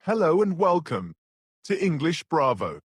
Hello and welcome to English Bravo,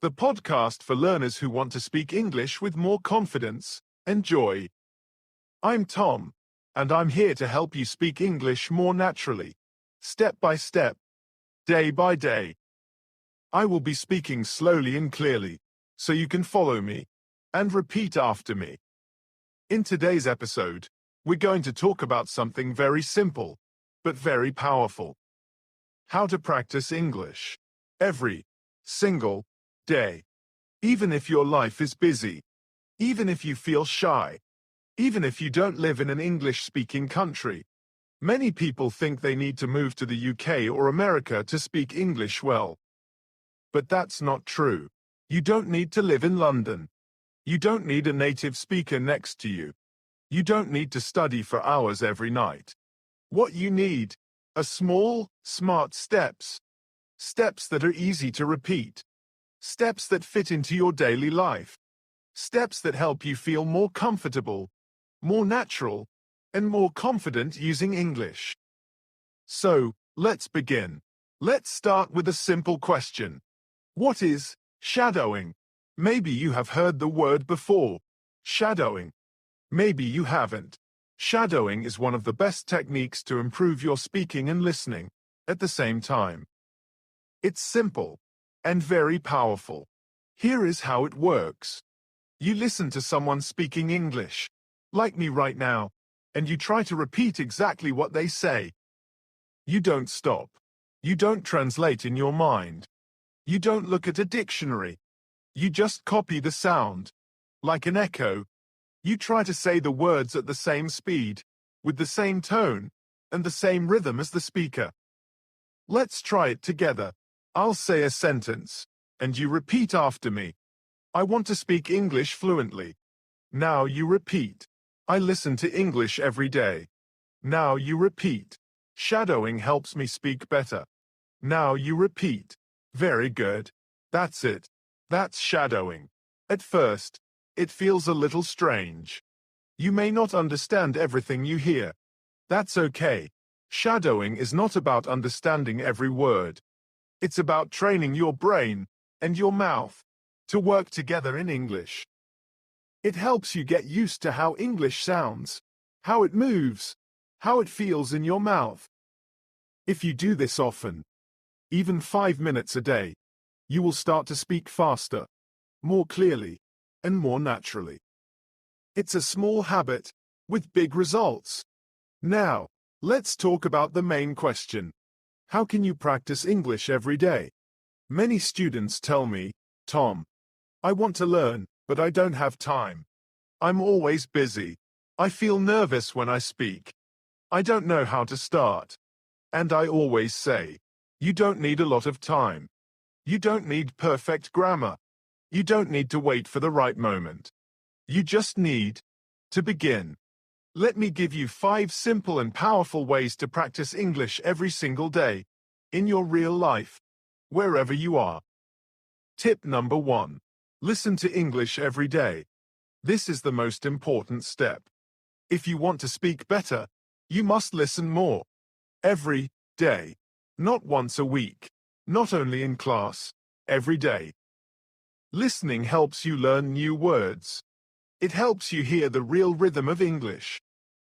the podcast for learners who want to speak English with more confidence and joy. I'm Tom, and I'm here to help you speak English more naturally, step by step, day by day. I will be speaking slowly and clearly, so you can follow me and repeat after me. In today's episode, we're going to talk about something very simple, but very powerful. How to practice English every single day. Even if your life is busy, even if you feel shy, even if you don't live in an English-speaking country. Many people think they need to move to the UK or America to speak English well. But that's not true. You don't need to live in London. You don't need a native speaker next to you. You don't need to study for hours every night. What you need are small, smart steps. Steps that are easy to repeat. Steps that fit into your daily life. Steps that help you feel more comfortable, more natural, and more confident using English. So, let's begin. Let's start with a simple question. What is shadowing? Maybe you have heard the word before. Shadowing. Maybe you haven't. Shadowing is one of the best techniques to improve your speaking and listening at the same time. It's simple and very powerful. Here is how it works. You listen to someone speaking English, like me right now, and you try to repeat exactly what they say. You don't stop. You don't translate in your mind. You don't look at a dictionary. You just copy the sound. Like an echo. You try to say the words at the same speed, with the same tone, and the same rhythm as the speaker. Let's try it together. I'll say a sentence, and you repeat after me. I want to speak English fluently. Now you repeat. I listen to English every day. Now you repeat. Shadowing helps me speak better. Now you repeat. Very good. That's it. That's shadowing. At first, it feels a little strange. You may not understand everything you hear. That's okay. Shadowing is not about understanding every word. It's about training your brain and your mouth to work together in English. It helps you get used to how English sounds, how it moves, how it feels in your mouth. If you do this often, even 5 minutes a day, you will start to speak faster, more clearly, and more naturally. It's a small habit with big results. Now, let's talk about the main question. How can you practice English every day? Many students tell me, Tom, I want to learn, but I don't have time. I'm always busy. I feel nervous when I speak. I don't know how to start. And I always say, you don't need a lot of time. You don't need perfect grammar. You don't need to wait for the right moment. You just need to begin. Let me give you 5 simple and powerful ways to practice English every single day, in your real life, wherever you are. Tip number 1. Listen to English every day. This is the most important step. If you want to speak better, you must listen more. Every day. Not once a week. Not only in class. Every day. Listening helps you learn new words. It helps you hear the real rhythm of English.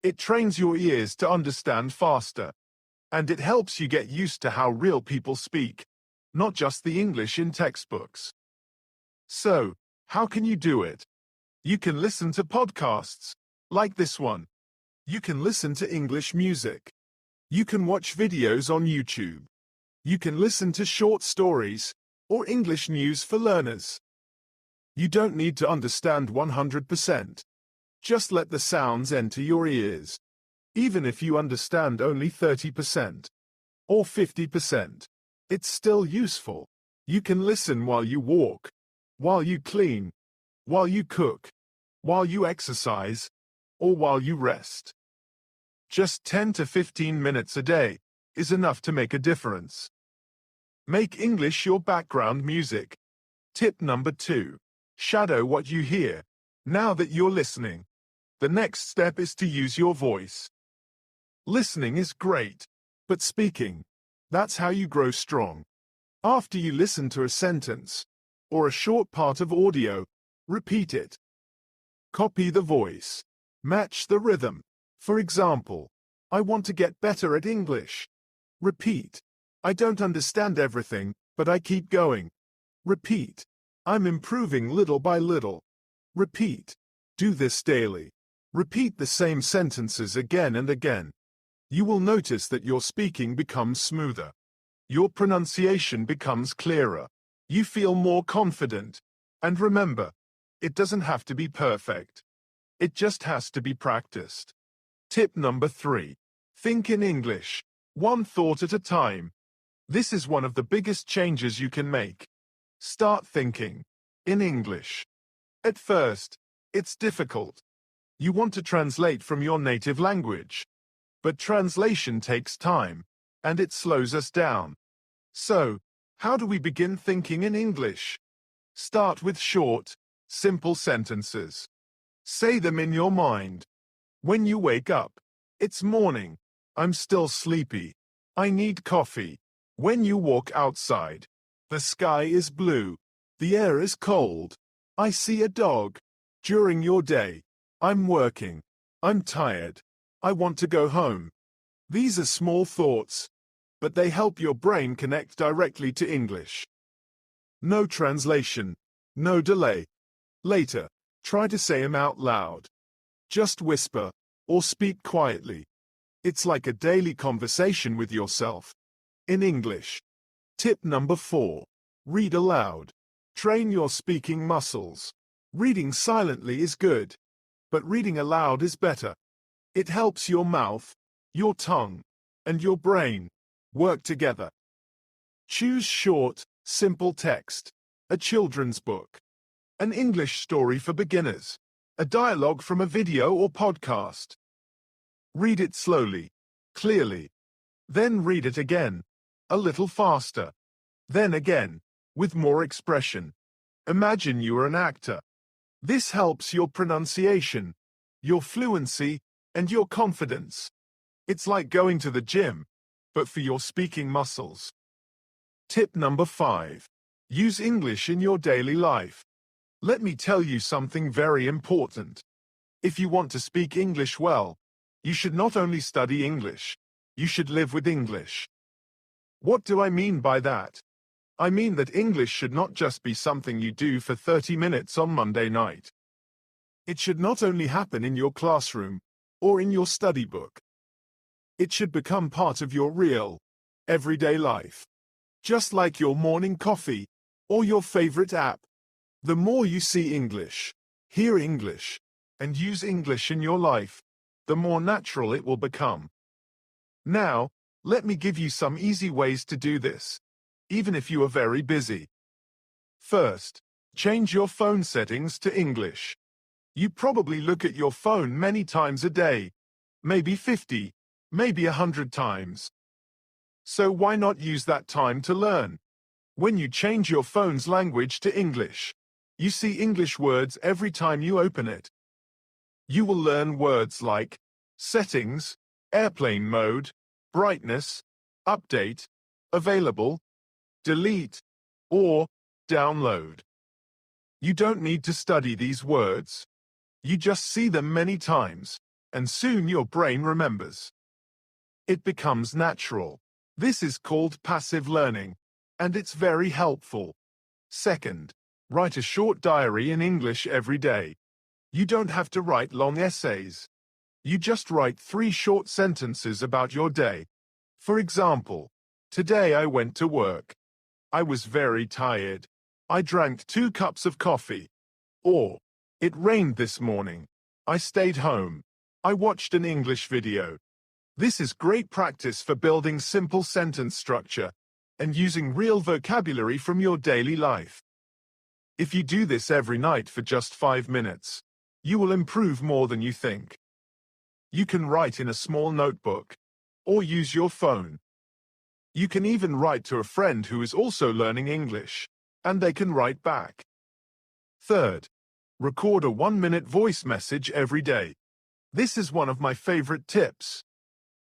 It trains your ears to understand faster. And it helps you get used to how real people speak, not just the English in textbooks. So, how can you do it? You can listen to podcasts, like this one. You can listen to English music. You can watch videos on YouTube. You can listen to short stories, or English news for learners. You don't need to understand 100%. Just let the sounds enter your ears. Even if you understand only 30% or 50%, it's still useful. You can listen while you walk, while you clean, while you cook, while you exercise, or while you rest. Just 10 to 15 minutes a day is enough to make a difference. Make English your background music. Tip number 2. Shadow what you hear. Now that you're listening, the next step is to use your voice. Listening is great, but speaking, That's how you grow strong. After you listen to a sentence or a short part of audio, repeat it. Copy the voice. Match the rhythm. For example, I want to get better at English. Repeat. I don't understand everything, but I keep going. Repeat. I'm improving little by little. Repeat. Do this daily. Repeat the same sentences again and again. You will notice that your speaking becomes smoother. Your pronunciation becomes clearer. You feel more confident. And remember, it doesn't have to be perfect. It just has to be practiced. Tip number 3. Think in English, one thought at a time. This is one of the biggest changes you can make. Start thinking in English. At first, it's difficult. You want to translate from your native language. But translation takes time, and it slows us down. So, how do we begin thinking in English? Start with short, simple sentences. Say them in your mind. When you wake up, it's morning. I'm still sleepy. I need coffee. When you walk outside, the sky is blue. The air is cold. I see a dog. During your day, I'm working. I'm tired. I want to go home. These are small thoughts, but they help your brain connect directly to English. No translation. No delay. Later, try to say them out loud. Just whisper, or speak quietly. It's like a daily conversation with yourself. In English. Tip number 4. Read aloud. Train your speaking muscles. Reading silently is good, but reading aloud is better. It helps your mouth, your tongue, and your brain work together. Choose short, simple text. A children's book. An English story for beginners. A dialogue from a video or podcast. Read it slowly, clearly. Then read it again, a little faster. Then again, with more expression. Imagine you are an actor. This helps your pronunciation, your fluency, and your confidence. It's like going to the gym, but for your speaking muscles. Tip number 5. Use English in your daily life. Let me tell you something very important. If you want to speak English well, you should not only study English, you should live with English. What do I mean by that? I mean that English should not just be something you do for 30 minutes on Monday night. It should not only happen in your classroom or in your study book. It should become part of your real, everyday life. Just like your morning coffee or your favorite app. The more you see English, hear English, and use English in your life, the more natural it will become. Now, let me give you some easy ways to do this, even if you are very busy. First, change your phone settings to English. You probably look at your phone many times a day, maybe 50, maybe 100 times. So why not use that time to learn? When you change your phone's language to English, you see English words every time you open it. You will learn words like settings, airplane mode, brightness, update, available, delete, or download. You don't need to study these words. You just see them many times, and soon your brain remembers. It becomes natural. This is called passive learning, and it's very helpful. Second, write a short diary in English every day. You don't have to write long essays. You just write 3 short sentences about your day. For example, today I went to work. I was very tired. I drank 2 cups of coffee. Or, it rained this morning. I stayed home. I watched an English video. This is great practice for building simple sentence structure and using real vocabulary from your daily life. If you do this every night for just 5 minutes, you will improve more than you think. You can write in a small notebook or use your phone. You can even write to a friend who is also learning English, and they can write back. Third, record a 1-minute voice message every day. This is one of my favorite tips.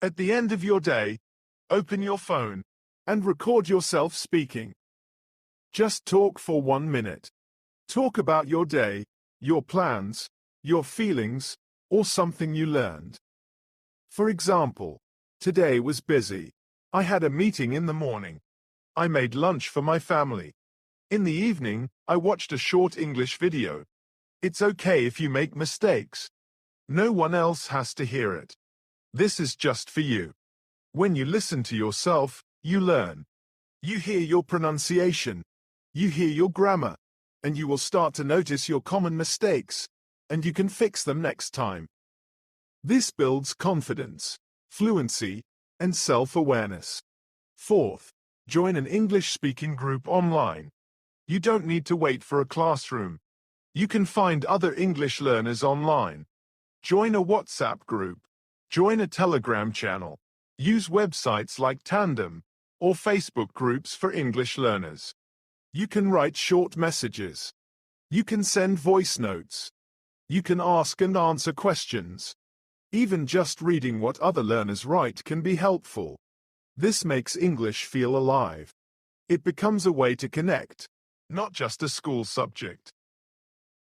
At the end of your day, open your phone and record yourself speaking. Just talk for 1 minute. Talk about your day, your plans, your feelings, or something you learned. For example, today was busy. I had a meeting in the morning. I made lunch for my family. In the evening, I watched a short English video. It's okay if you make mistakes. No one else has to hear it. This is just for you. When you listen to yourself, you learn. You hear your pronunciation. You hear your grammar. And you will start to notice your common mistakes. And you can fix them next time. This builds confidence, fluency, and self-awareness. Fourth, join an English-speaking group online. You don't need to wait for a classroom. You can find other English learners online. Join a WhatsApp group. Join a Telegram channel. Use websites like Tandem or Facebook groups for English learners. You can write short messages. You can send voice notes. You can ask and answer questions. Even just reading what other learners write can be helpful. This makes English feel alive. It becomes a way to connect, not just a school subject.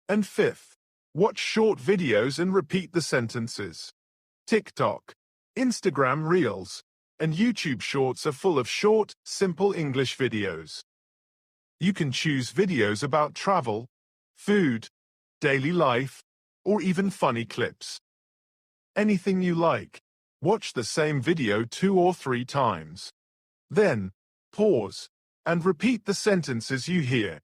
And fifth, watch short videos and repeat the sentences. TikTok, Instagram Reels, and YouTube Shorts are full of short, simple English videos. You can choose videos about travel, food, daily life, or even funny clips. Anything you like. Watch the same video 2 or 3 times. Then, pause, and repeat the sentences you hear.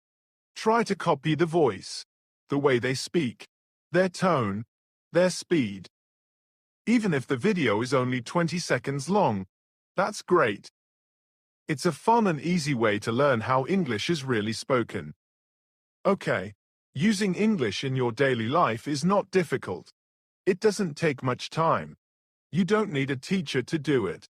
Try to copy the voice, the way they speak, their tone, their speed. Even if the video is only 20 seconds long, that's great. It's a fun and easy way to learn how English is really spoken. Okay, using English in your daily life is not difficult. It doesn't take much time. You don't need a teacher to do it.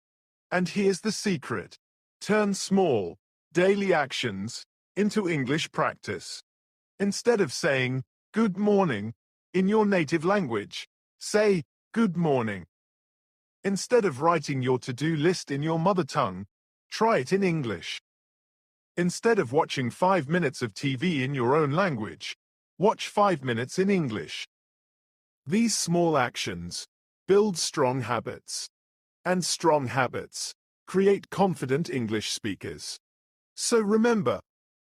And here's the secret. Turn small, daily actions into English practice. Instead of saying, "Good morning," in your native language, say, "Good morning." Instead of writing your to-do list in your mother tongue, try it in English. Instead of watching 5 minutes of TV in your own language, watch 5 minutes in English. These small actions build strong habits. And strong habits create confident English speakers. So remember,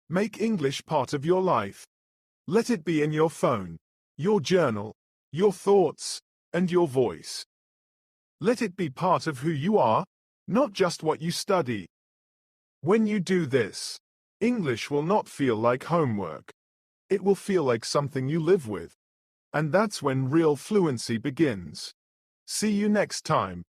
make English part of your life. Let it be in your phone, your journal, your thoughts, and your voice. Let it be part of who you are, not just what you study. When you do this, English will not feel like homework. It will feel like something you live with. And that's when real fluency begins. See you next time.